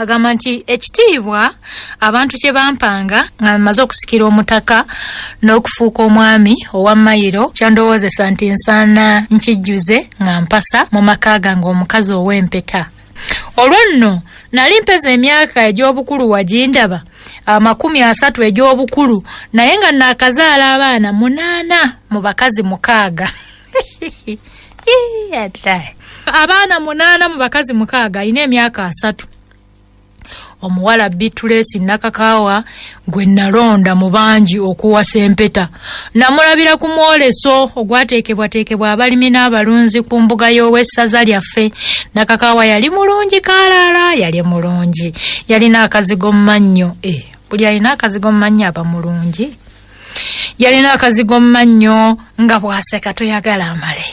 agamba nti ekitiibwa abantu kye bampanga nga maze okusikira omutaka n'okufuuka omwami owa Mayiro kyandowoozesa nti nsaana nkijjuze nga mpasa mu maka gange omukazi ow'Empeta. Olwo nno nali mpeza emyaka egy'obukulu wagindaba 30 egy'obukulu naye nga nakazaala abaana 8 mu bakazi 6. Abaana 8 mu bakazi 6 alina emyaka 3. Omuwala Bitulesi Nakakaawa gwe nalonda mu bangi okuwasa Empeta namulabira ku mwoleso ogwateekebwateekebwa abalimi n'abalunzi ku mbuga y'owessaza lyaffe. Nakakaawa yali mulungi kalaala, yali mulungi, yalina akazigo mu mannyo. Buli alina akazigo mu mannyo aba mulungi. Yalina akazigo mu mannyo nga bw'aseka toyagala amale.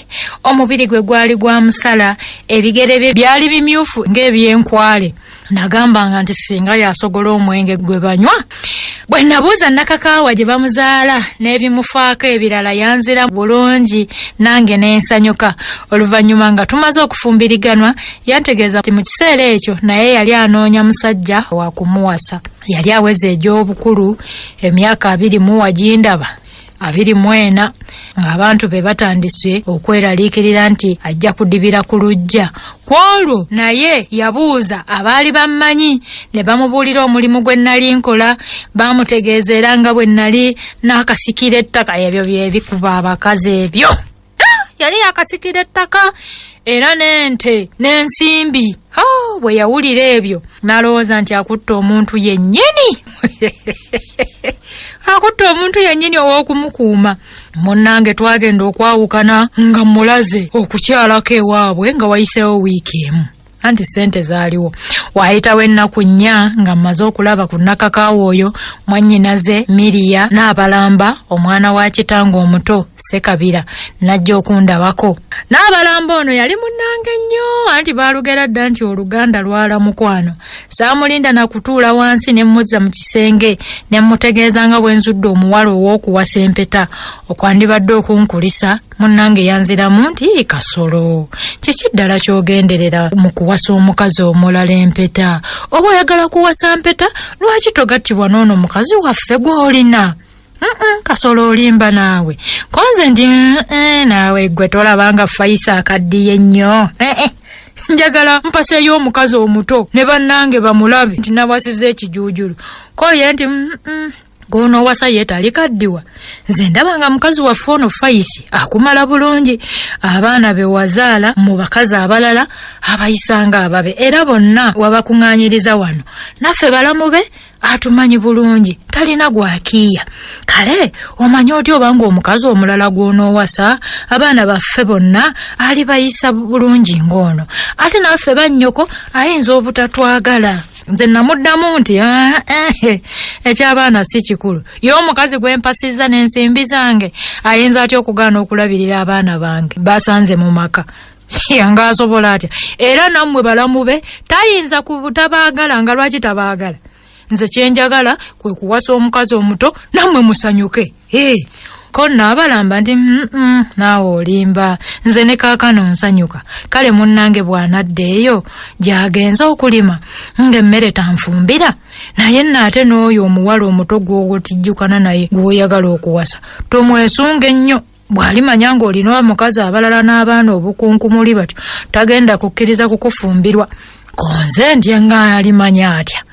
Omubiri gwe gwali gwa musala, ebigere bye byali bimyufu ng'ebyenkwale. Nagambanga nti singa yasogola omwenge gwe banywa. Bwe nabuuza Nakakaawa gye bamuzaala n'ebimufaako ebirala yanzira bulungi nange n'ensanyuka. Oluvannyuma nga tumaze okufumbiriganwa yantegeeza nti mu kiseera ekyo naye yali anoonya musajja wa kumuwasa. Yali aweze egy'obukulu emyaka 20 wagindaba 24 ng'abantu be batandise okweraliikirira nti ajja kudibira ku lujja. Kwolwo naye yabuuza abaali bammanyi ne bamubuulira omulimu gwe nali nkola, bamutegeeza era nga bwe nali n'akasikira ettaka. Ebyo byebikuba abakazi ebyo. Yali akasikira ettaka era n'ente n'ensimbi. Bwe yawulira ebyo n'alowooza nti akutte omuntu yennyini. Akutte omuntu yennyini ow'okumukuuma. Munnange twagenda okwawukana nga mulaze okukyalako ewaabwe nga wayiseewo wiiki emu. Anti sente zaaliwo. Waayitawo ennaku 4 nga mmaze okulaba ku Nakakaawa oyo mwannyinaze Miriya n'abalamba omwana wa kitange omuto Sekabira najja okundabako. N'abalamba ono yali munnange nnyo anti baalugera dda nti oluganda lwala mukwano. Saamulinda nakutuula wansi ne mmuzza mu kisenge ne mmutegeeza nga bwe nzudde omuwala ow'okuwasa Empeta. Okwandibadde okunkulisa munnange yanziramu nti Kasolo kiki ddala ky'ogenderera mu kuwasa omukazi omulala Empeta? Oba oyagala kuwasa Empeta lwaki togattibwa n'ono mukazi waffe gw'olina? Kasolo olimba naawe. Konze ndi naawe gwe tolabanga Faisa akaddiye nnyo. Njagala mpaseeyo omukazi omuto ne bannange bamulabe nti nawasiza ekijuujulu. Koye nti gono wasa yetali kaddiwa. Nze ndabanga mukazi waffe ono Faisi akumala bulungi. Abaana be wazaala mu bakazi abalala abayisanga ababe era bonna wabakuŋŋaanyiriza wano. Naffe balamu be atumanyi bulungi talina gwakiya. Kale omanyi otyo obanga omukazi omulala gw'onoowasa abaana baffe bonna ali bayisa bulungi ng'ono ate naffe bannyoko ayinza obutatwagala. Nze namuddamu nti ekyabaana si kikulu. Ye omukazi gwe mpasizza n'ensimbi zange ayinza atya okugaana okulabirira abaana bange basanze mu maka? Yanga asobola atya? Era nammwe balamu be tayinza kubutabaagala nga lwaki tabaagala? Nze kyenjagala kwe kuwasa omukazi omuto nammwe musanyuke. Ko naabalamba nti naawe olimba. Nze ne kaakano nsanyuka. Kale munnange bw'anadda eyo gy'agenza okulima ng'emmere tanfumbira. Naye nnaate n'oyo omuwala omuto gw'otijjukana naye gw'oyagala okuwasa tomwesunga ennyo. Bw'alimanya ng'olina omukazi abalala n'abaana obukunkumuli batyo tagenda kukkiriza kukufumbirwa. Konze ndye nga alimanya atya.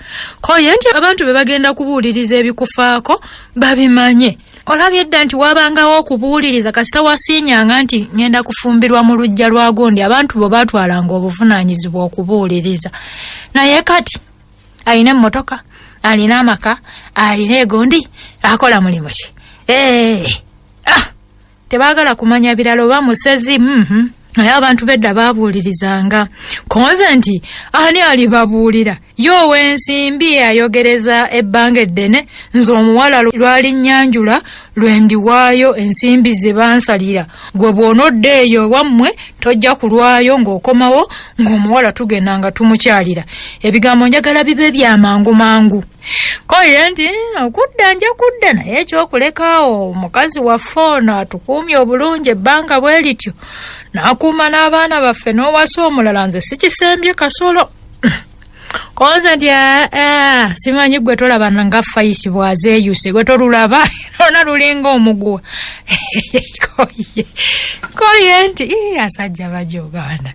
Koye nti abantu be bagenda kubuuliriza ebikufaako babimanye. Olabye dda nti wabangawo okubuuliriza kasita wasiinyanga nti ngenda kufumbirwa mu lujja lwa gundi abantu bo baatwalanga obuvunaanyizibwa okubuuliriza. Naye kati alina emmotoka, alina amaka, alina egundi, akola mulimu ki? Tebaagala kumanya birala oba musezi. Naye abantu bedda baabuulirizanga. Konze nti ani alibabuulira? Yowe ensimbi ayogereza ebbanga eddene nze omuwala lwali nnyanjula lwendiwaayo ensimbi ze bansalira. Gwe bw'onodda eyo wammwe tojja kulwayo ng'okomawo ng'omuwala tugenda nga tumukyalira. Ebigambo njagala bibe bya mangu mangu. Koye nti okudda nja kudda naye ekyokulekaawo omukazi waffe ono atukuumye obulungi ebbanga bwe lityo n'akuuma n'abaana baffe n'owasa omulala nze sikisembye Kasolo. Konza nti simanyi gwe tolabana nga Faisi bwazeeyuse gwe tolulaba lona lulinga omuguwa. Koye nti asajja bajogaana.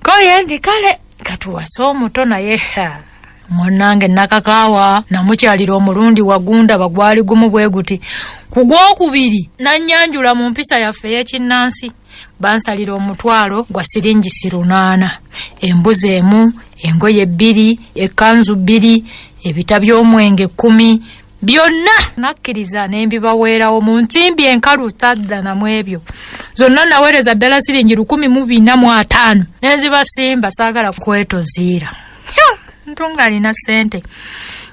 Koye nti kale katuwasa omuto naye munnange nakakaawa namukyalira omulundi wagunda bagwali gumu bwe guti. Ku gwokubiri nanyanjula mu mpisa yaffe ey'ekinnansi bansalira omutwalo gwa siringi 8, embuzi emu, engoye 2, ekkanzu 2, ebita by'omwenge 10, byonna nakkiriza nembibaweerawo mu nsimbi enkalu tadda namu ebyo. Zonna naweereza ddala siringi 145 nenzibasimba saagala kwetoziira. Ntunga alina ssente.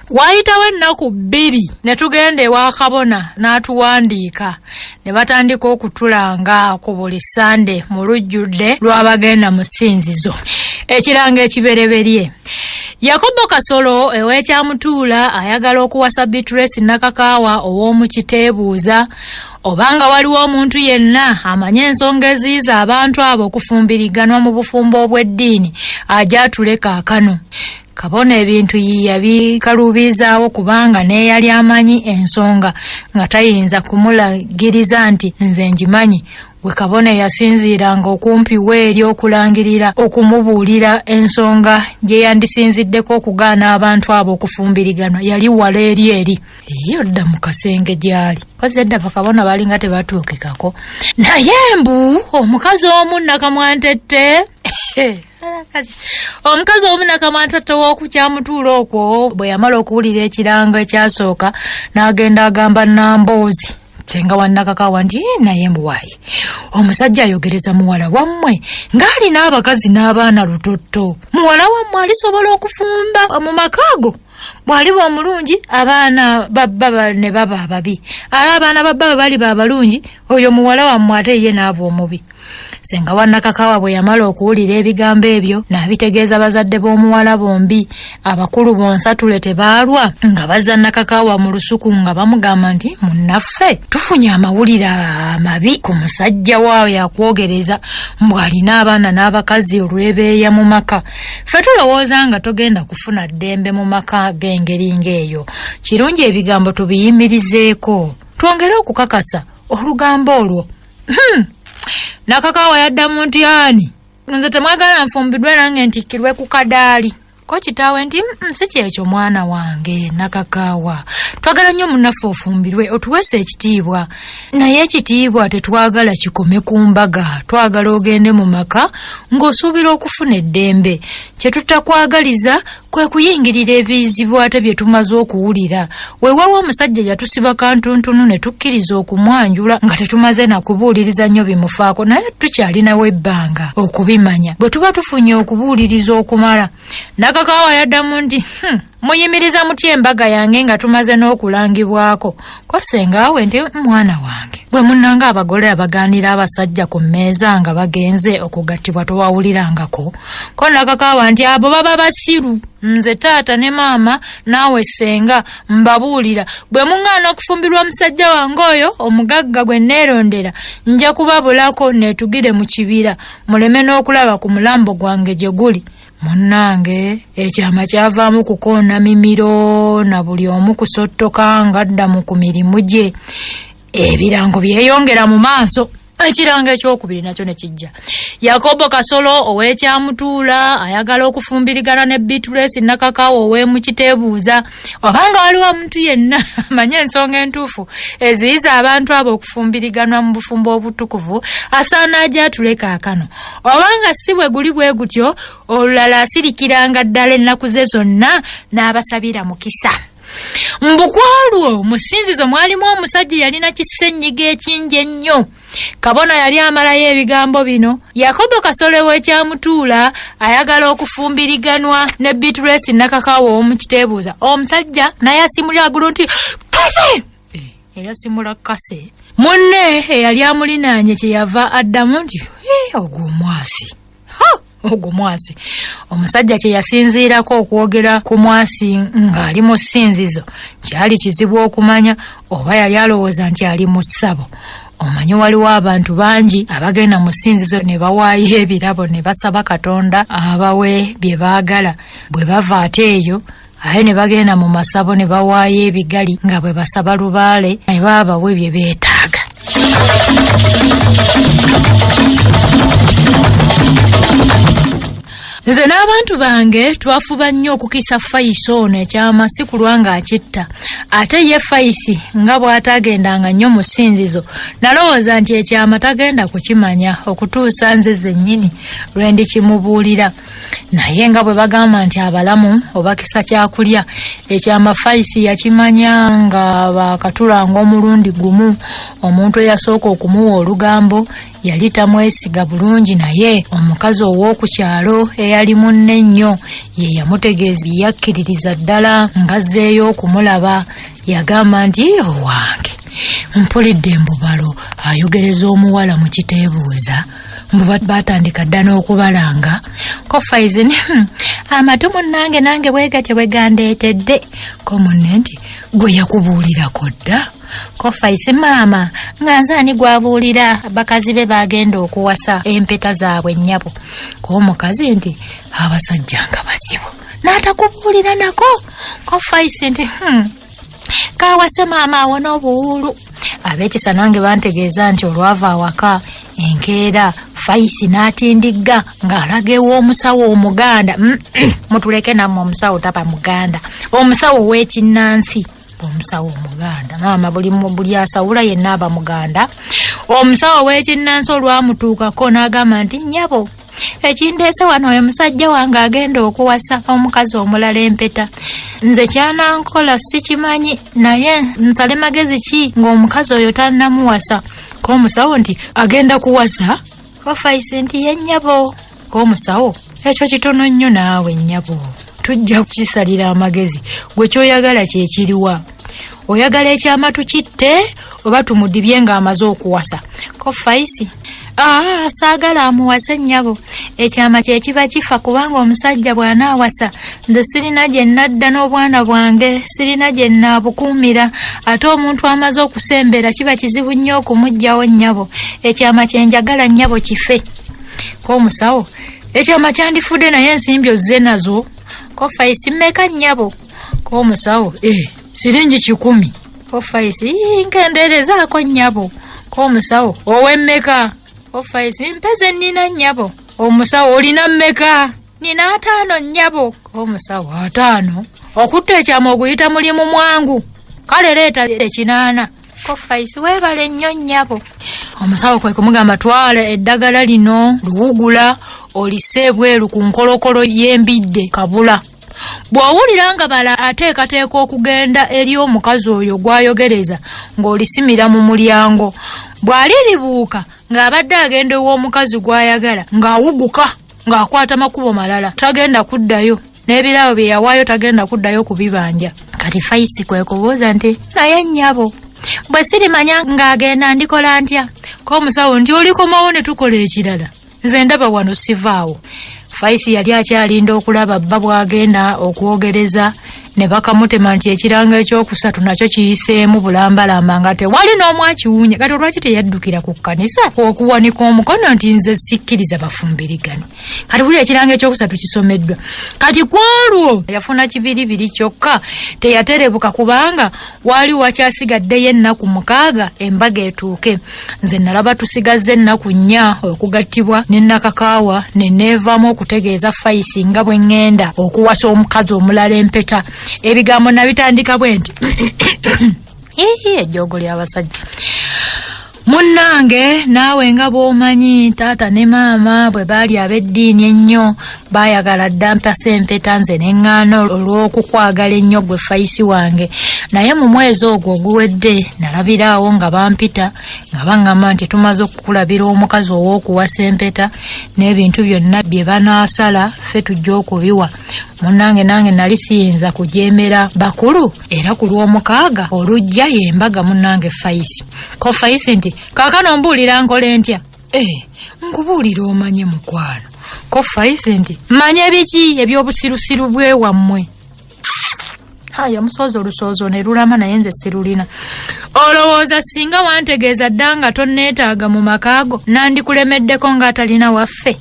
Wayitawo ennaku 2 ne tugenda ewa kabona n'atuwandiika ne batandika okutulanga ku buli Sande mu lujjudde lw'abagenda mu ssinzizo. Ekiranga ekibereberye. Yakobo Kasolo ew'ekyamutuula ayagala okuwasa Beatrice Nakakaawa ow'omu Kiteebuuza obanga waliwo omuntu yenna amanye ensonga eziyiza abantu abo okufumbiriganwa mu bufumbo obw'eddiini ajatule kaakano. Kabona ebintu yabikaluubizaawo kubanga neeyali amanyi ensonga nga tayinza kumulagiriza nti nze njimanyi. We kabona yasinziiranga okumpi weeri okulangirira okumubuulira ensonga gye yandisinziddeko okugaana abantu abo okufumbiriganwa yali wala eri yodda mu kasenge gyali. Kozedda bakabona balinga tebatuukikako. Naye mbu omukazi omu nakamwantette omukazi omu nakamwantette w'okukyamutuula okwo bwe yamala okuwulira ekirango ekyasooka n'agenda agamba Namboozi Senga wa Nakakaawa nti naye mbuwaayi omusajja ayogereza muwala wammwe ng'alina abakazi n'abaana lutoto. Muwala wammwe alisobola okufumba mu makaago bw'aliba omulungi abaana babba ne baba ababi, abaana babba bali balungi oyo muwala wammwe ate ye n'aba omubi. Senga wa Nakakaawa bwe yamala okuwulira ebigambo ebyo n'abitegeeza bazadde b'omuwala bombi. Abakulu bonsatule tebaalwa nga bazza Nakakaawa mu lusuku nga bamugamba nti munnaffe tufunye amawulire amabi ku musajja waawo yakwogereza mbw alina abaana n'abakazi olwebeeya mu maka. Ffe tulowooza nga togenda kufuna ddembe mu maka g'engeri ng'eyo. Kirungi ebigambo tubiyimirizeeko twongere okukakasa olugambo olwo. Nakakaawa yaddamu nti ani nze temwagala nfumbidwe nange ntikkirwe ku kadaali. Ko kitaawe nti si kyekyo mwana wange Nakakaawa, twagala nnyo munnaffe ofumbirwe otuweese ekitiibwa, naye ekitiibwa tetwagala kikome ku mbaga, twagala ogende mu maka ng'osuubira okufuna eddembe. Kye tutakwagaliza kwe kuyingirira ebizibu ate bye tumaze okuwulira. Weewaawo omusajja yatusiba kantuntunu ne tukkiriza okumwanjula nga tetumaze na kubuuliriza nnyo bimufaako, naye tukyalinawo ebbanga okubimanya bwe tuba tufunye okubuuliriza okumala. Nakakaawa yaddamu nti muyimiriza mutya embaga yange nga tumaze n'okulangibwako? Ko sengaawe nti mwana wange bwe munnanga abagole abagaanira abasajja ku mmeeza nga bagenze okugattibwa towawulirangako. Ko Nakakaawa nti abo baba basiru, nze taata ne maama naawe senga mbabuulira bwe muŋŋaana okufumbirwa omusajja wange oyo omugagga gwe neerondera nja kubabulako neetugire mu kibira muleme n'okulaba ku mulambo gwange gye guli. Munnange ekyama kyavaamu kukoona mimiro na buli omu kusottoka ng'addamu ku mirimu gye. Ebirango byeyongera mu maaso. Ekiranga ekyokubiri nakyo ne kijja. Yakobo Kasolo ow'ekyamutuula ayagala okufumbirigana ne Beatrice Nakakaawa ow'emu Kiteebuuza. Obanga waliwo omuntu yenna amanye ensonga entuufu eziyiza abantu abo okufumbiriganwa mu bufumbo obutukuvu asaana ajatule kaakano. Obanga si bwe guli bwe gutyo olulala asirikiranga ddala ennaku ze zonna n'abasabira mukisa. Mbukwalwo mu ssinzizo mwalimu omusajja yalina kisennyiga ekingi ennyo. Kabona yali amalayo ebigambo bino. Yakobo Kasolo w'ekyamutuula ayagala okufumbiriganwa ne Beatrice Nakakaawa ow'omu Kiteebuuza. Omusajja naye asimulira agulu nti kase! Eyasimula kase. Munne eyali amulinaanye kye yava addamu nti ogwo omwasi. Ogwo mwasi. Omusajja kye yasinziirako okwogera ku mwasi ng'ali mu ssinzizo kyali kizibu okumanya oba yali alowooza nti ali mu ssabo omanyi waliwo abantu bangi abagenda mu ssinzizo ne bawaayo ebirabo ne basaba Katonda abawe bye baagala. Bwe bava ate eyo aye ne bagenda mu masabo ne bawaayo ebigali nga bwe basaba lubaale ne baabawe bye beetaaga. Nze n'abantu bange twafuba nnyo okukisa Fayisi ono ekyama si kulwa ng'akitta. Ate ye Fayisi nga bw'atagendanga nnyo mu ssinzizo nalowooza nti ekyama tagenda kukimanya okutuusa nze zennyini lwe ndikimubuulira. Naye nga bwe bagamba nti abalamu obakisa kyakulya, ekyama Fayisi yakimanya nga bakatulanga omulundi gumu. Omuntu eyasooka okumuwa olugambo yali tamwesiga bulungi, naye omukazi ow'oku kyalo eyali munne nnyo ye yamutegeeza yakkiririza ddala ngazzeeyo okumulaba. Yagamba nti owange mpulidde embubalo ayogereza omuwala mu kiteebuuza. Mbu batandika dda n'okubalanga. Ko Fayisi amatu munnange nange bwegatyo bwe gandeetedde. Ko munne nti gwe yakubuulirako dda? Ko Fayisi maama nga nze ani gwabuulira bakazi be bagenda okuwasa empeta zaabwe nnyabo. Ko omukazi nti abasajja nga basibo n'atakubuulira nako. Ko Fayisi nti kawase maama awo n'obuwuulu. Ab'ekisa nange bantegeeza nti olwava awaka enkeera Fayisi n'atindigga ng'alaga ew'omusawo omuganda. Mutuleke nammwe omusawo taba muganda, omusawo w'ekinnansi. Omusawo omuganda maama buli asawula yenna aba muganda. Omusawo w'ekinnansi olwamutuukako n'agamba nti nnyabo ekindeese wano oyo musajja wange agenda okuwasa omukazi omulala empeta. Nze kyanankola sikimanyi, naye nsale magezi ki ng'omukazi oyo tannamuwasa. Ko omusawo nti agenda kuwasa? Ko Fayisi nti ye nnyabo. Ko omusawo ekyo kitono nnyo naawe nnyabo, tujja kukisalira amagezi. Gwe kyoyagala kye kiriwa? Oyagala ekyama tukitte oba tumudibye ng'amaze okuwasa? Ko Fayisi saagala amuwase nnyabo, ekyama kye kiba kifa kubanga omusajja bw'anaawasa nze sirina gye nnadda n'obwana bwange, sirina gye nnaabukuumira. Ate omuntu amaze okusembera kiba kizibu nnyo okumuggyawo nnyabo. Ekyama kye njagala nnyabo kife. Ko omusawo ekyama kyandifudde naye ensimbi ozze nazo? Ko Fayisi mmeka nnyabo? Ko omusawo siringi 10. Ko Fayisi nkendeerezaako nnyabo. Ko omusawo ow'emmeka? Ko Fayisi mpeze nnina nnyabo. Omusawo olina mmeka? Nina 5 nnyabo. Ko omusawo 5? Okutta ekyama okuyita mulimu mwangu, kale leeta 8. Ko Fayisi weebale nnyo nnyabo. Omusawo kwe kumugamba twala eddagala lino luwugula olise ebweru ku nkolokolo y'embidde kabula. Bw'owulira nga bala ateekateeka okugenda eri omukazi oyo gw'ayogereza ng'olisimira mu mulyango, bw'aliribuuka ng'abadde agenda ew'omukazi gw'ayagala ng'awuguka ng'akwata makubo malala, tagenda kuddayo. N'ebirabo bye yawaayo tagenda kuddayo kubibanja. Kati Fayisi kwe kubuuza nti naye nnyabo bwe sirimanya ng'agenda ndikola ntya? Ko omusawo nti olikomawo ne tukola ekirala, nze ndaba wano sivaawo. Fayisi yali akyalinda okulaba bba bw'agenda okwogereza ne bakamutema nti ekiranga ekyokusatu nakyo kiyiseemu bulambalamba nga tewali n'omu akiwunya. Kati olwaki teyaddukira ku kkanisa okuwanika omukono nti nze sikkiriza bafumbirigane? Kati buli ekiranga ekyokusatu kisomeddwa. Kati ku olwo yafuna 2 kyokka, teyaterebuka kubanga waali wakyasigaddeyo ennaku 6 embaga etuuke. Nze nalaba tusigazze ennaku 4 okugattibwa ne nakakaawa ne neevaamu okutegeeza Fayisi nga bwe ŋŋenda okuwasa omukazi omulala empeta. Ebigambo nabitandika bwe nti ejjoogo ly'abasajja. Munnange naawe nga bw'omanyi taata ne maama bwe baali ab'eddiini ennyo baayagala dda mpasa empeta nze ne ŋŋaana olw'okukwagala ennyo gwe Fayisi wange. Naye mu mwezi ogwo oguwedde nalabiraawo nga bampita nga baŋŋamba nti tumaze okukulabira omukazi ow'okuwasa empeta n'ebintu byonna bye banaasala ffe tujja okubiwa. Munnange nange nali siyinza kujeemera bakulu, era ku lw'omukaaga olujja yembaga munnange Fayisi. Ko Fayisi nti kaakano mbuulira nkole ntya? Nkubuulira omanye mukwano. Ko Fayisi nti manye biki eby'obusirusiru bwe wammwe? Yamusooza olusoozo ne lulama naye nze sirulina. olowooza singa wantegeeza dda nga tonneetaaga mu makaago nandikulemeddeko ng'atalina waffe.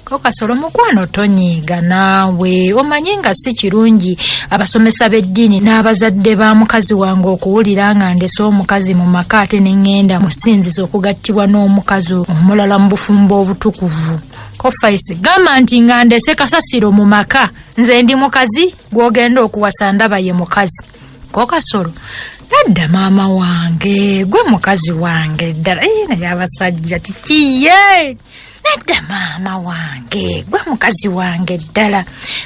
Ko Kasolo mukwano tonyiiga naawe, omanyi nga si kirungi abasomesa b'eddiini n'abazadde ba mukazi wange okuwulira nga ndese omukazi mu maka ate ne ŋŋenda mu ssinzizo okugattibwa n'omukazi omulala mu bufumbo obutukuvu. Ko Faisi gamba nti nga ndese kasasiro mu maka nze ndi mukazi gw'ogenda okuwasa ndaba ye mukazi. Ko Kasolo nadda maama wange gwe mukazi wange ddala naye abasajja tikiye. Nedda maama wange gwe mukazi wange ddala.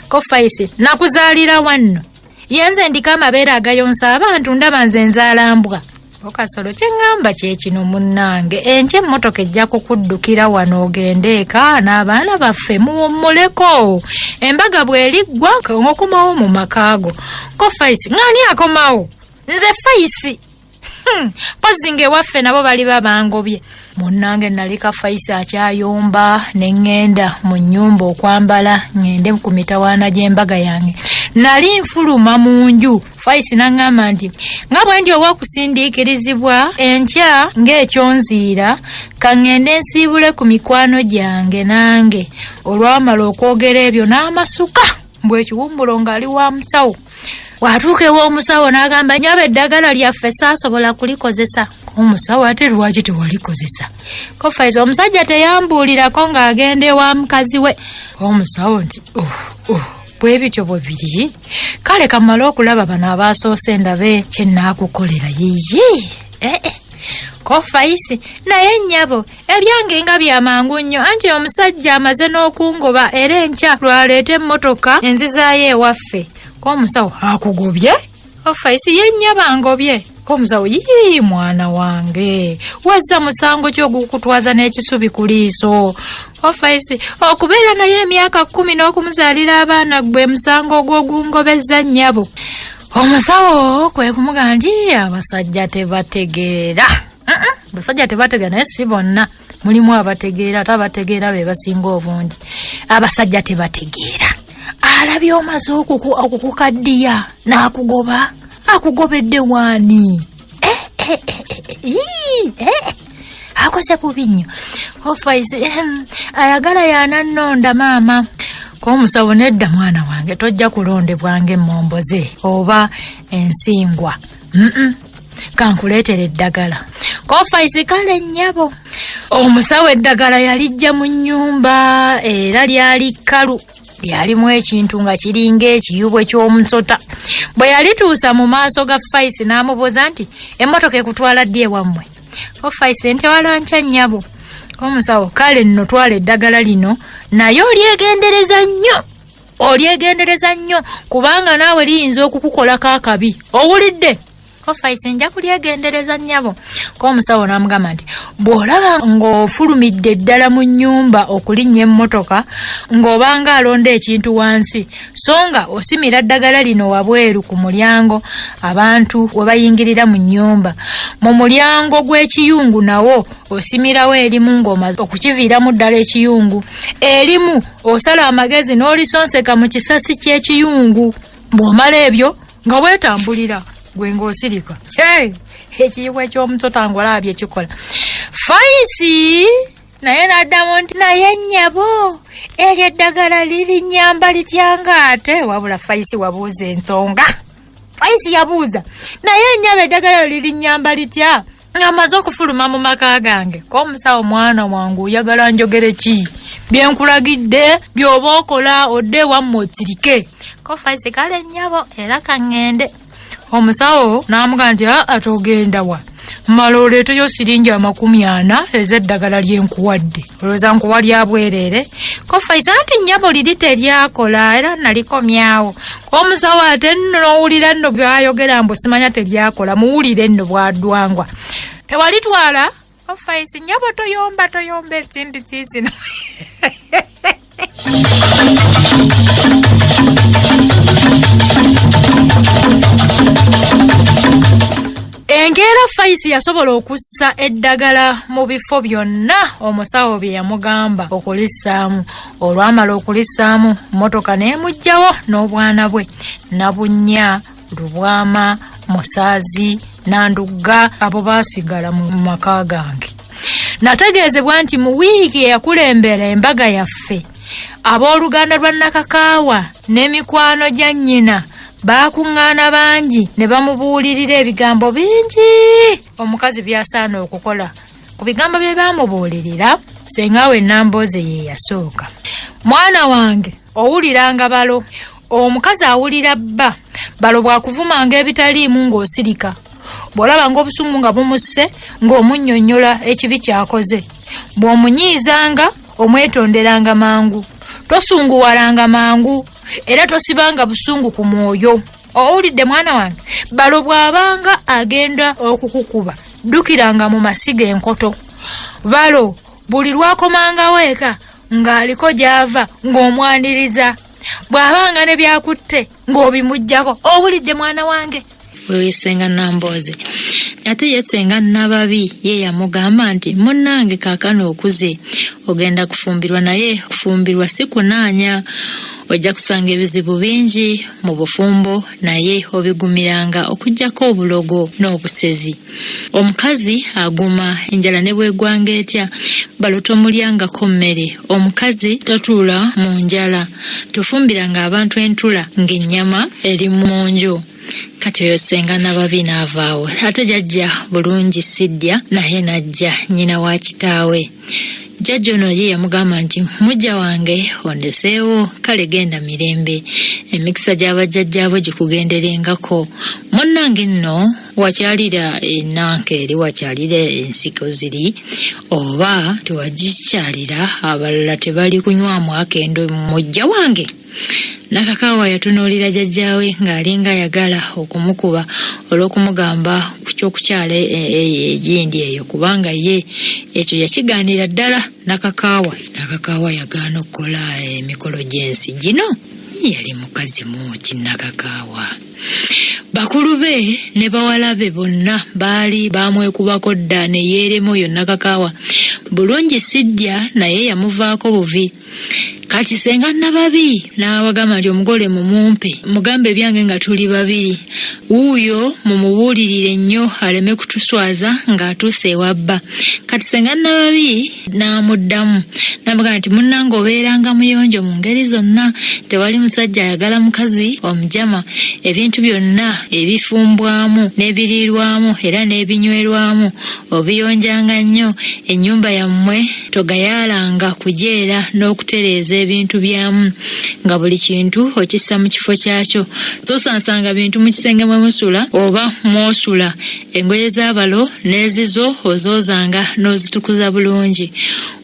Ko Faisi nakuzaalira wanno yenze ndiko amabeere agayonsa abantu ndaba nze nzaalambwa. Ko Kasolo kyeŋŋamba kye kino munnange, enkya emmotoka ejja kukuddukira wano ogende eka n'abaana baffe muwummuleko, embaga bw'eriggwa ng'okomawo mu makaago. Ko Faisi ŋŋani akomawo? Nze Faisi. Pozi ng'ewaffe nabo bali babangobye. Munnange nalika Faisi akyayomba ne ŋŋenda mu nnyumba okwambala ŋŋende ku mitawaana gy'embaga yange. Nali nfuluma mu nju. Faisi n'aŋŋamba nti nga bwe ndi ow'okusindiikirizibwa enkya ng'ekyonziira ka ŋŋende nsiibule ku mikwano gyange nange. Olwamala okwogera ebyo n'amasuka bw'ekiwummulo ng'ali wa musawo. Watuuka ew'omusawo n'agamba nyaba eddagala lyaffe saasobola kulikozesa. Omusawo ate lwaki tewalikozesa? Ko Faisi omusajja teyambuulirako ng'agenda ewa mukazi we. Omusawo nti bwe bityo bwe biri, kale kamala okulaba bano abaasoose ndabe kye nnaakukolera yiyi. Ko Faisi naye nnyabo ebyange nga byamangu nnyo anti omusajja amaze n'okungoba era enkya lwaleeta emmotoka enzizaayo ewaffe. Ko omusawo akugobye? Ko Faisi ye nnyaba ngobye. Ko omusawo yii mwana wange wazza musango ki ogukutwaza n'ekisubi ku liiso? Ko Faisi okubeera naye emyaka 10 n'okumuzaalira abaana gwe musango ogw'ogungobezza nnyabo. Omusawo kwe kumugamba nti abasajja tebategeera. Abasajja tebategeera naye si bonna, mulimu abategeera ate abategeera be basinga obungi. Abasajja tebategeera. Alabye omaze okukukaddiya n'akugoba. Akugobedde waani? Akoze bubi nnyo. Ko Faisi ayagala yanannonda maama. Ko omusawo nedda mwana wange tojja kulondebwanga emmomboze oba ensingwa. Kankuleetera eddagala. Ko Faisi kale nnyabo. Omusawo eddagala yalijja mu nnyumba era lyali kkalu. Lyalimu ekintu nga kiringa ekiyubwe ky'omusota. Bwe yalituusa mu maaso ga Faisi n'amubuuza nti emmotoka ekutwala ddi ewammwe? Ko Faisi ntewala nkya nnyabo. Omusawo kale nno twala eddagala lino naye olyegendereza nnyo kubanga naawe liyinza okukukolako akabi. Owulidde? Ko Faisi nja kulyegendereza nnyabo. Ko omusawo n'amugamba nti bw'olaba ng'ofulumidde ddala mu nnyumba okulinnya emmotoka ng'obanga alonda ekintu wansi so nga osimira ddagala lino wabweru ku mulyango abantu we bayingirira mu nnyumba, mu mulyango gw'ekiyungu nawo osimirawo erimu ng'omaze okukiviiramu ddala ekiyungu, erimu osala amagezi n'olisonseka mu kisasi ky'ekiyungu. Bw'omala ebyo nga weetambulira gwe ng'osirika. Ekiyibwa eky'omusota ng'olabye ekikola. Faisi naye n'addamu nti naye nnyabo eryo eddagala lirinnyamba lityanga ate? Wabula Faisi wabuuza ensonga. Faisi yabuuza naye nnyabo eddagala lirinnyamba litya nga maze okufuluma mu maka gange? Ko omusawo mwana wange oyagala njogere ki? Byenkulagidde by'oba okola odde wammwe otsirike. Ko Faisi kale nnyabo era kaŋŋende. Omusawo n'amugamba nti atogenda wa? Mala oleeteyo siringi 40 ez'eddagala lyenkuwadde. Olowooza nkuwa lya bwereere? Ko Faisi nti nnyabo liri teryakola era nalikomyawo. Ko omusawo ate n'owulira nno by'ayogera mbu simanya teryakola, muwulire nno bw'addwangwa. Tewalitwala? Ko Faisi nnyabo toyomba ensimbi ziizino. Enkeera Faisi yasobola okussa eddagala mu bifo byonna omusawo bye yamugamba okulissaamu. Olwamala okulissaamu mmotoka n'emugjawo n'obwana bwe nabunnya Lubwama, Musaazi, Nandugga, abo baasigala mu maka gange. Nategeezebwa nti mu wiiki eyakulembera embaga yaffe abooluganda lwa Nakakaawa n'emikwano gya nnyina baakuŋŋaana bangi ne bamubuulirira ebigambo bingi omukazi byasaana okukola. Ku bigambo bye baamubuulirira, sengaawe Nambooze ye yasooka. Mwana wange, owuliranga balo. Omukazi awulira bba. Balo bwakuvumanga ebitaliimu ng'osirika. Bw'olaba ng'obusungu nga bumusse ng'omunnyonnyola ekibi kyakoze. Bw'omunyiizanga omwetonderanga mangu. Tosunguwalanga mangu era tosibanga busungu ku mwoyo. Owulidde mwana wange? Balo bw'abanga agenda okukukuba, ddukiranga mu masiga enkoto. Balo buli lwakomanga weeka ng'aliko gy'ava ng'omwaniriza. Bw'abanga ne byakutte ng'obimuggyako. Owulidde mwana wange? Weesenga Nambooze. Ate yesenga Nababi ye yamugamba nti munnange kaakano okuze ogenda kufumbirwa, naye kufumbirwa si kunaanya. Ojja kusanga ebizibu bingi mu bufumbo, naye obigumiranga okuggyako obulogo n'obusezi. Omukazi aguma enjala ne bwegwanga etya, balo tomulyangako mmere. Omukazi totuula mu njala. Tufumbiranga abantu entula ng'ennyama eri mu nju. Kati oyo senga Nababi n'avaawo. Ate jjajja bulungi Sidya naye najja nnyina wa kitaawe. Jjajja ono ye yamugamba nti mujja wange ondeseewo, kale genda mirembe, emikisa gy'abajjajjaabo gikugenderengako. Munnange nno wakyalira enanke eri, wakyalira ensiko ziri, oba tewagikyalira abalala tebali kunywamu akendo. Mujja wange. Nakakaawa yatunuulira jjajjaawe ng'alinga ayagala okumukuba olw'okumugamba ku ky'okukyala egindi eyo, kubanga ye ekyo yakigaanira ddala. Nakakaawa yagaana okukola emikolo gy'ensi gino. Yali mukazi muki Nakakaawa. Bakulu be ne bawala be bonna baali baamwekubako dda ne yeerema oyo Nakakaawa. Bulungi Sidya naye yamuvaako buvi. Kati senga Nababi n'abagamba nti omugole mumumpe, mugambe byange nga tuli babiri. Uyo mumubuulirire nnyo aleme kutuswaza ng'atuuse ewabba. Kati senga Nababi n'amuddamu n'amugamba nti munnange obeeranga muyonjo mu ngeri zonna. Tewali musajja ayagala mukazi omujama. Ebintu byonna ebifumbwamu n'ebiriirwamu era n'ebinywerwamu obiyonjanga nnyo. Ennyumba yammwe togayaalanga kujeera n'okutereeza ebintu byamu, nga buli kintu okissa mu kifo kyakyo. Tosansanga bintu mu kisenge mwe musula oba mwosula. Engoye z'abalo n'ezizo ozoozanga n'ozitukuza bulungi.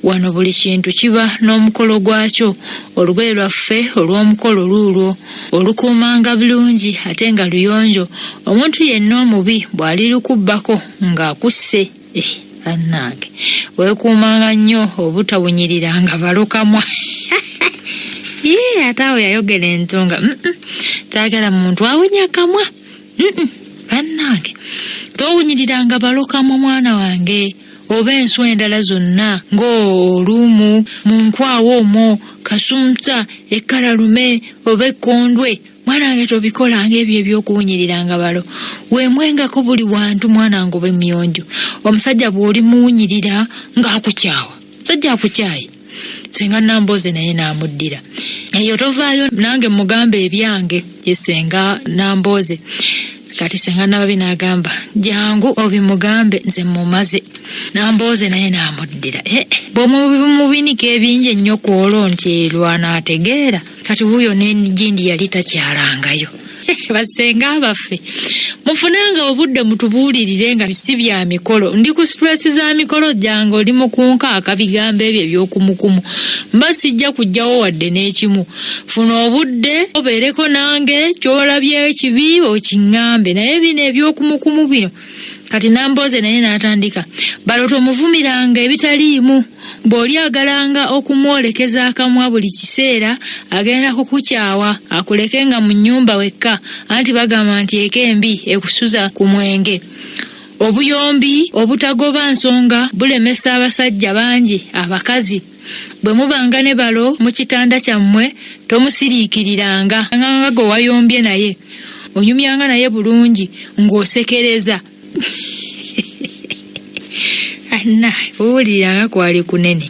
Wano buli kintu kiba n'omukolo gwakyo. Olugoye lwaffe olw'omukolo luulwo olukuumanga bulungi ate nga luyonjo. Omuntu yenna omubi bw'ali lukubbako ng'akusse, annange weekuumanga nnyo obutawunyiriranga balokamwa. Ate awo yayogera entonga. Taagala muntu awunya kamwa. Bannange towunyiriranga balokamwa mwana wange, oba enswa endala zonna ng'olumu, mu nkwawa omwo, kasumsa, ekkalalume oba ekkondwe. Mwanange tobikolanga ebyo eby'okuwunyiriranga balo. Weemwengako buli wantu mwanange oba emiyonjo. Omusajja bw'oli muwunyirira ng'akukyawa, musajja akukyaye. Senga Nambooze naye n'amuddira. Eyo tovaayo nange mugambe ebyange, ye senga Nambooze. Kati senga Nababi n'agamba jangu obimugambe nze mumaze. Nambooze naye n'amuddira. Bw'omubinika ebingi ennyo ku olwo nti lwanaategeera. Kati wuuyo n'egindi yali takyalangayo. Basenga abaffe mufunanga obudde mutubuulirire nga bisi bya mikolo. Ndi ku stress za mikolo gyange oli mu kunkaaka bigambo ebyo eby'okumukumu. Mba sijja kujjawo wadde n'ekimu. Funa obudde obeereko nange ky'olabye ekibi okiŋŋambe, naye bino eby'okumukumu bino. Kati Nambooze naye n'atandika. Balo tomuvumiranga ebitaliimu. Bw'oli agalanga okumwolekeza akamwa buli kiseera agenda kukukyawa akulekenga mu nnyumba wekka, anti bagamba nti ekembi ekusuza ku mwenge. Obuyombi obutagoba nsonga bulemesa abasajja bangi abakazi. Bwe mubanga ne balo mu kitanda kyammwe tomusiriikiriranga nga gwe wayombye naye. onyumyanga naye bulungi ng'osekereza. Anna Wulira kwali kunene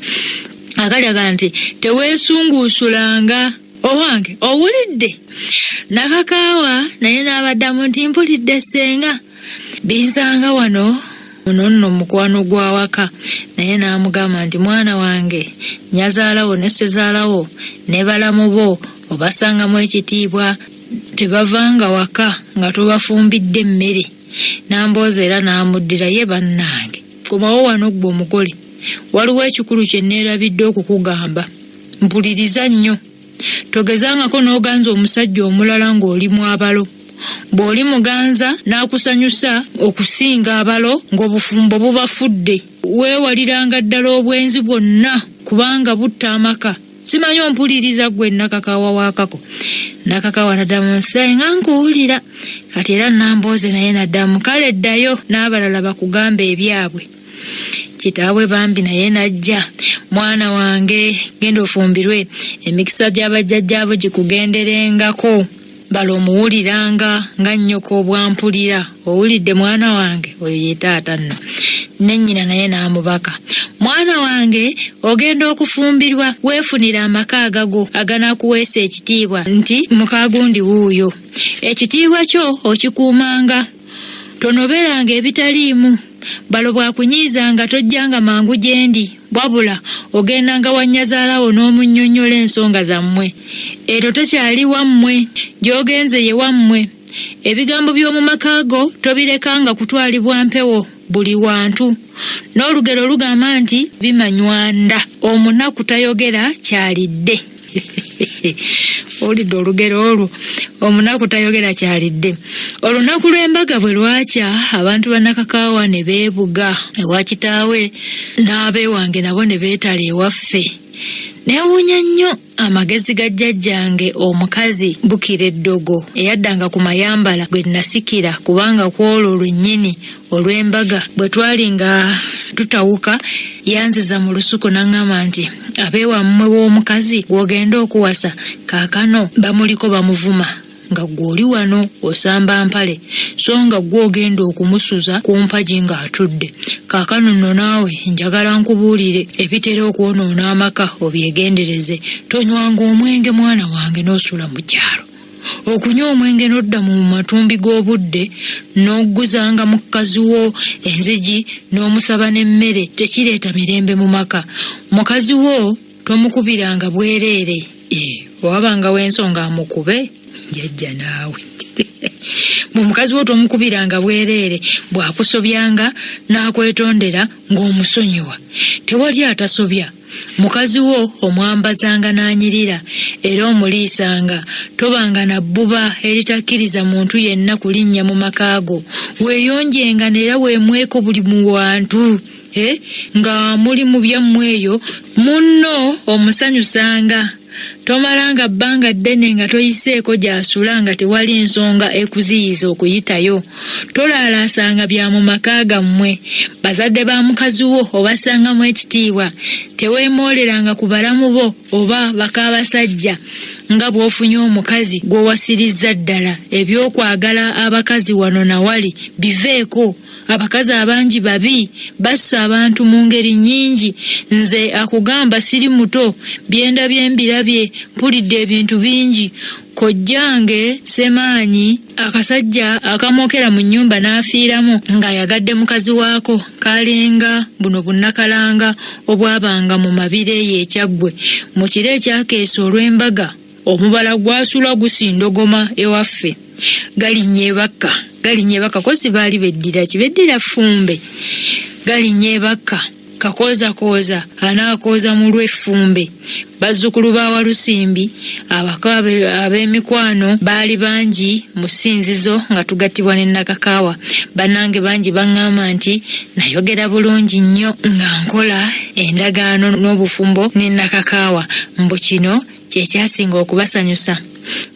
akalaga nti teweesunguusulanga. Owange owulidde? Nakakaawa naye n'abaddamu nti mpulidde ssenga. Binsanga wano nonno mukwano gwa waka naye n'amugamba nti mwana wange nyazaalawo ne ssezaalawo ne balamu bo obasangamu ekitiibwa, tebavanga waka nga tobafumbidde emmere. N'ambooza era n'amuddira, ye bannange komawo wano ggwe omugole, waliwo ekikulu kye neerabidde okukugamba. Mpuliriza nnyo, togezangako n'oganza omusajja omulala ng'oli mu abalo. Bw'oli muganza n'akusanyusa okusinga abalo ng'obufumbo bubafudde, weewaliranga ddala obwenzi bwonna kubanga butta amaka. Simanyi ompuliriza ggwe Nakakaawa waakako. Nakakaawa naddamu nsenga nkuwulira. Kati era Nambooze naye naddamu kale ddayo n'abalala bakugamba ebyabwe. Kitaabwe bambi naye najja, mwana wange genda ofumbirwe, emikisa gy'abajjajjaabo gikugenderengako. Bala omuwuliranga nga nnyoko obwampulira. Owulidde mwana wange? Oyo ye taata nno. Ne nnyina naye n'amubaka, mwana wange ogenda okufumbirwa, weefunira amaka agago aganakuweesa ekitiibwa nti mukagundi wuuyo. Ekitiibwa kyo okikuumanga, tonoberanga ebitaliimu. Balo bwakunyiizanga tojjanga mangu gyendi, wabula ogendanga wa nnyazaalawo n'omunnyonnyola ensonga zammwe. Eryo tokyali wammwe, gy'ogenze ye wammwe. Ebigambo by'omu maka go tobirekanga kutwalibwa mpewo buli wantu. N'olugero lugamba nti bimanywanda, omunaku tayogera kyalidde. Olidde olugero olwo, omunaku tayogera kyalidde. Olunaku lw'embaga bwe lwakya, abantu ba Nakakaawa ne beebuga ewa kitaawe, n'abeewange nabo ne beetala ewaffe. Neewuunya nnyo amagezi ga jjajjange omukazi Bukira eddogo eyaddanga ku mayambala gwe nasikira, kubanga kwolwo lwennyini olw'embaga bwe twali nga tutawuka yanziza mu lusuku n'aŋŋamba nti abeewammwe w'omukazi gw'ogenda okuwasa kaakano bamuliko bamuvuma nga gw'oli wano osamba mpale, so nga gw'ogenda okumusuza ku mpagi ng'atudde. Kaakano nno naawe njagala nkubuulire ebitera okwonoona amaka obyegendereze. Tonywanga omwenge mwana wange n'osula mu kyalo. Okunywa omwenge n'odda mu matumbi g'obudde n'ogguzanga mukazi wo enzigi n'omusaba n'emmere tekireeta mirembe mu maka. Mukazi wo tomukubiranga bwereere, wabanga w'ensonga amukube jjajja naawe. Mu mukazi wo tomukubiranga bwereere, bw'akusobyanga n'akwetondera ng'omusonyiwa. Tewali atasobya. Mukazi wo omwambazanga n'anyirira era omuliisanga. Tobanga na bbuba eritakkiriza muntu yenna kulinnya mu maka go. Weeyonjenga era weemweko buli mu wantu. Nga muli mu byammwe eyo munno omusanyusanga. Tomalanga bbanga ddene nga toyiseeko gy'asula nga tewali nsonga ekuziyiza okuyitayo. Tolaalasanga bya mu maka gammwe. Bazadde ba mukazi wo obasangamu ekitiibwa. Teweemooleranga ku balamu bo oba bakaabasajja nga bw'ofunye omukazi gw'owasirizza ddala. Ebyokwagala abakazi wano nawali biveeko. Abakazi abangi babi, bassa abantu mu ngeri nnyingi. Nze akugamba siri muto, byenda byembirabye, mpulidde ebintu bingi. Kojjange Semaanyi akasajja akamwokera mu nnyumba n'afiiramu ng'ayagadde mukazi waako kalinga buno bunnakalanga obwabanga mu mabire y'ekyaggwe. Mu kiro ekyakeesa olw'embaga omubala gwasula gusindogoma ewaffe. Galinnya ebaka kozi baali beddira ffumbe. Galinnya ebaka kakooza anaakooza mu lw'effumbe. Bazzukulu ba Walusimbi abaka ab'emikwano baali bangi mu ssinzizo nga tugattibwa ne Nakakaawa. Bannange bangi baŋŋamba nti nayogera bulungi nnyo nga nkola endagaano n'obufumbo ne Nakakaawa. Mbu kino kye kyasinga okubasanyusa.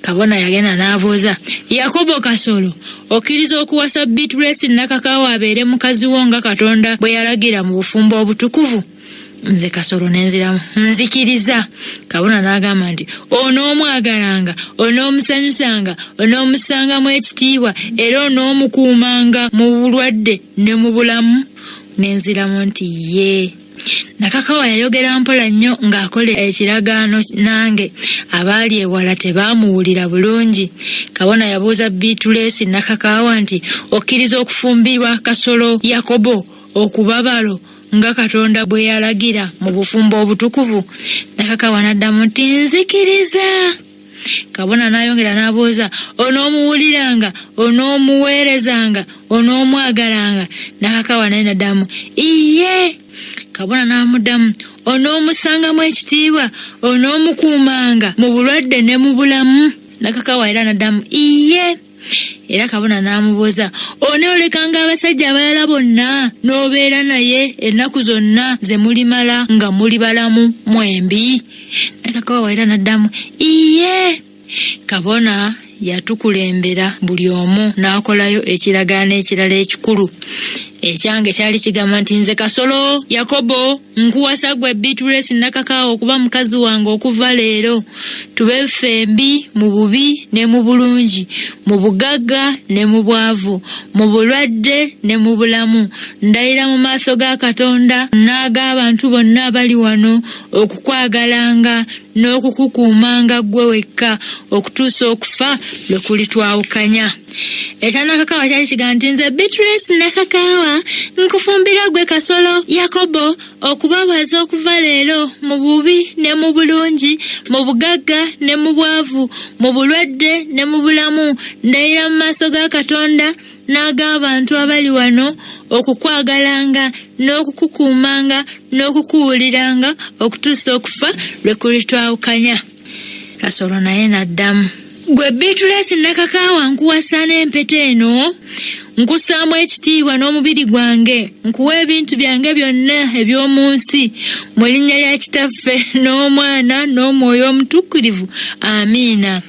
Kabona yagenda n'abuuza, Yakobo Kasolo, okkiriza okuwasa Beatrice Nakakaawa abeere mukazi wo nga Katonda bwe yalagira mu bufumbo obutukuvu? Nze Kasolo nenziramu nzikiriza. Kabona n'agamba nti onoomwagalanga, onoomusanyusanga, onoomusangamu ekitiibwa era onoomukuumanga mu bulwadde ne mu bulamu. Nenziramu nti ye. Nakakawa yayogera mpola nnyo ng'akola ekiragaano nange. Abaali ewala tebaamuwulira bulungi. Kabona yabuuza Beatrice Nakakawa nti okkiriza okufumbirwa Kasolo Yakobo okubabalo nga Katonda bwe yalagira mu bufumbo obutukuvu? Nakakawa n'addamu nti nzikiriza. Kabona n'ayongera n'abuuza onoomuwuliranga, onoomuweerezanga, onoomwagalanga? Nakakawa naye n'addamu iye. Kabona n'amuddamu onoomusangamu ekitiibwa, onoomukuumanga mu bulwadde ne mu bulamu? Nakakawa era n'addamu iye. Era Kabona n'amubuuza oneolekanga abasajja abalala bonna n'obeera naye ennaku zonna ze mulimala nga muli balamu mwembi? Nakakawa era n'addamu iye. Kabona yatukulembera buli omu n'akolayo ekiragaano ekirala ekikulu. Ekyange kyali kigamba nti nze Kasolo Yakobo nkuwasa ggwe Beatrice Nakakawa okuba mukazi wange okuva leero. Tube ffembi mu bubi ne mu bulungi, mu bugagga ne mu bwavu, mu bulwadde ne mu bulamu. Ndayira mu maaso ga Katonda n'ag'abantu bonna abali wano okukwagalanga n'okukukuumanga ggwe wekka okutuusa okufa lwe kulitwawukanya. Ekya Nakakawa kyali kigamba nti nze Beatrice Nakakawa nkufumbira ggwe Kasolo Yakobo okubabaza okuva leero mu bubi ne mu bulungi, mu bugagga ne mu bwavu, mu bulwadde ne mu bulamu. Ndayira mu maaso ga Katonda n'ag'abantu abali wano okukwagalanga n'okukukuumanga n'okukuwuliranga okutuusa okufa lwe kulitwawukanya. Kasolo naye n'addamu gwe Beatrice Nakakawa nkuwasa n'empeta eno, nkussaamu ekitiibwa n'omubiri gwange, nkuwa ebintu byange byonna eby'omu nsi mu linnya lya Kitaffe n'Omwana n'Omwoyo Omutuukirivu, amiina.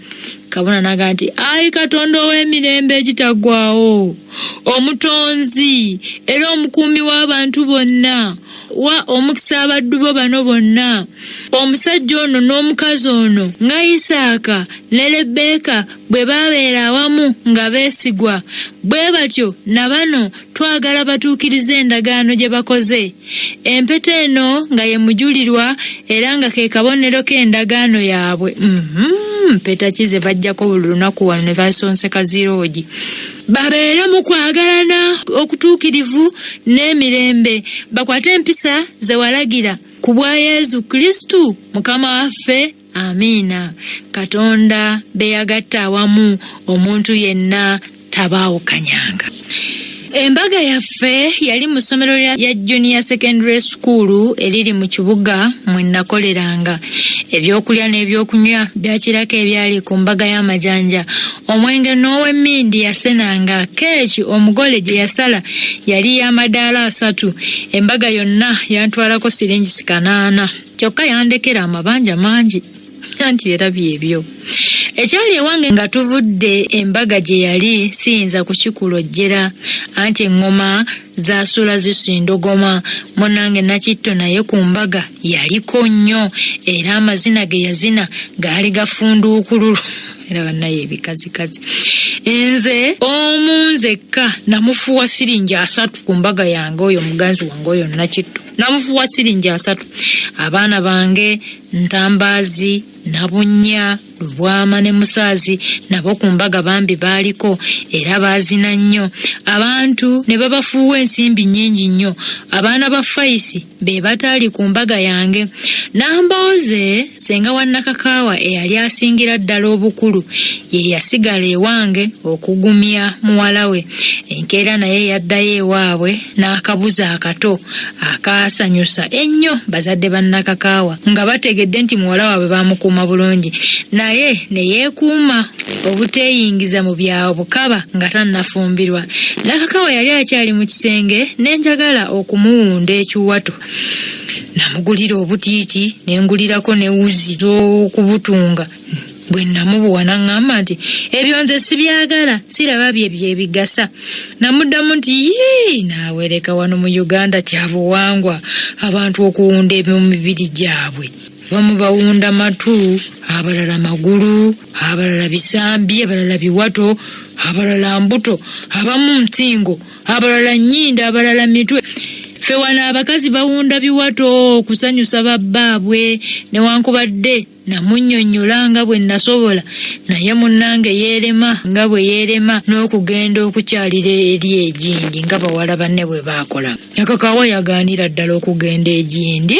Kabona n'agamba nti ayi Katonda ow'emirembe egitaggwaawo, omutonzi era omukuumi w'abantu bonna, wa omukisa abaddu bo bano bonna, omusajja ono n'omukazi ono nga Isaaka ne Lebbeeka bwe baabeera awamu nga beesigwa, bwe batyo na bano twagala batuukirize endagaano gye bakoze. Empeta eno nga ye mujulirwa era nga ke kabonero k'endagaano yaabwe. Mpeta kize bajjako buli lunaku wano ne basonseka ziroogi. Babeere mu kwagalana okutuukirivu n'emirembe, bakwate empisa ze walagira ku bwa Yezu Kristu Mukama waffe, amiina. Katonda be yagatta awamu omuntu yenna tabaawukanyanga. Embaga yaffe yali mu ssomero ya Junior Secondary School eriri mu kibuga mwe nakoleranga. Ebyokulya n'ebyokunywa byakirako ebyali ku mbaga y'amajanja. Omwenge n'ow'emmindi yasenanga. Keeki omugole gye yasala yali y'amadaala 3. Embaga yonna yantwalako siringi 80. Kyokka yandekera amabanja mangi. Anti yerabye ebyo. Ekyali ewange nga tuvudde embaga gye yali siyinza kukikulojjera, anti eŋŋoma zaasula zisindogoma. Munnange Nakitto naye ku mbaga yaliko nnyo era amazina ge yazina gaali gafunduukululu. Era bannaye ebikazikazi. Nze omunzekka namufuwa siringi 3 ku mbaga yange, oyo muganzi wange oyo Nakitto. Namufuwa siringi 3. Abaana bange Ntambaazi, Nabunnya, Lubwama ne Musaazi nabo ku mbaga bambi baaliko era baazina nnyo. Abantu ne babafuuwa ensimbi nnyingi nnyo. Abaana ba Faisi be bataali ku mbaga yange. Nambooze senga wa Nakakawa eyali asingira ddala obukulu ye yasigala ewange okugumya muwala we. Enkeera naye yaddayo ewaabwe n'akabuza akato akaasanyusa ennyo bazadde ba Nakakawa nga bategedde nti muwala waabwe baamukuuma bulungi. Naye ne yeekuuma obuteeyingiza mu bya bukaba nga tannafumbirwa. Nakakawa yali akyali mu kisenge n'enjagala okumuwunda ekiwato. Namugulira obutiiti n'engulirako ne wuzi z'okubutunga. bwe namubuwa n'aŋŋamba nti ebyo nze sibyagala, siraba bye byebigasa. Namuddamu nti yee, naawe leka wano mu Uganda kyabuwangwa abantu okuwunda emibiri gyabwe. Abamu bawunda matu, abalala magulu, abalala bisambi, abalala biwato, abalala mbuto, abamu ntingo, abalala nnyindo, abalala mitwe. Ffe wano abakazi bawunda biwato okusanyusa babbaabwe, newankubadde namunnyonnyola nga bwe nasobola, naye munnange yeerema nga bwe yeerema n'okugenda okukyalira eri egindi nga bawala banne bwe baakola. Akakaawa yagaanira ddala okugenda egindi.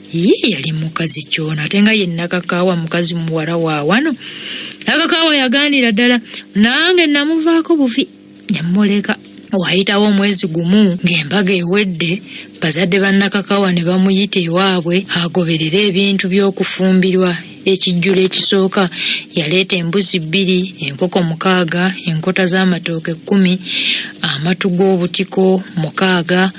Yali mukazi kyona ate nga ye Nakakaawa mukazi muwala wa wano. Nakakaawa yagaanira ddala, nange namuvaako bufi nemuleka. Wayitawo omwezi gumu ng'embaga ewedde, bazadde ba Nakakaawa ne bamuyita ewaabwe agoberere ebintu by'okufumbirwa. Ekijjulo ekisooka yaleeta embuzi 2, enkoko 6, enkota z'amatooke 10, amatu g'obutiko 6,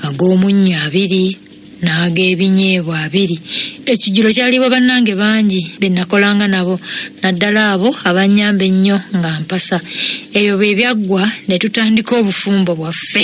ag'omunnyo 2, n'ag'ebinyeebwa 2. Ekijjulo kyaliwo bannange bangi be nakolanga nabo, naddala abo abannyamba ennyo nga Mpasa. Ebyo bwe byaggwa ne tutandika obufumbo bwaffe.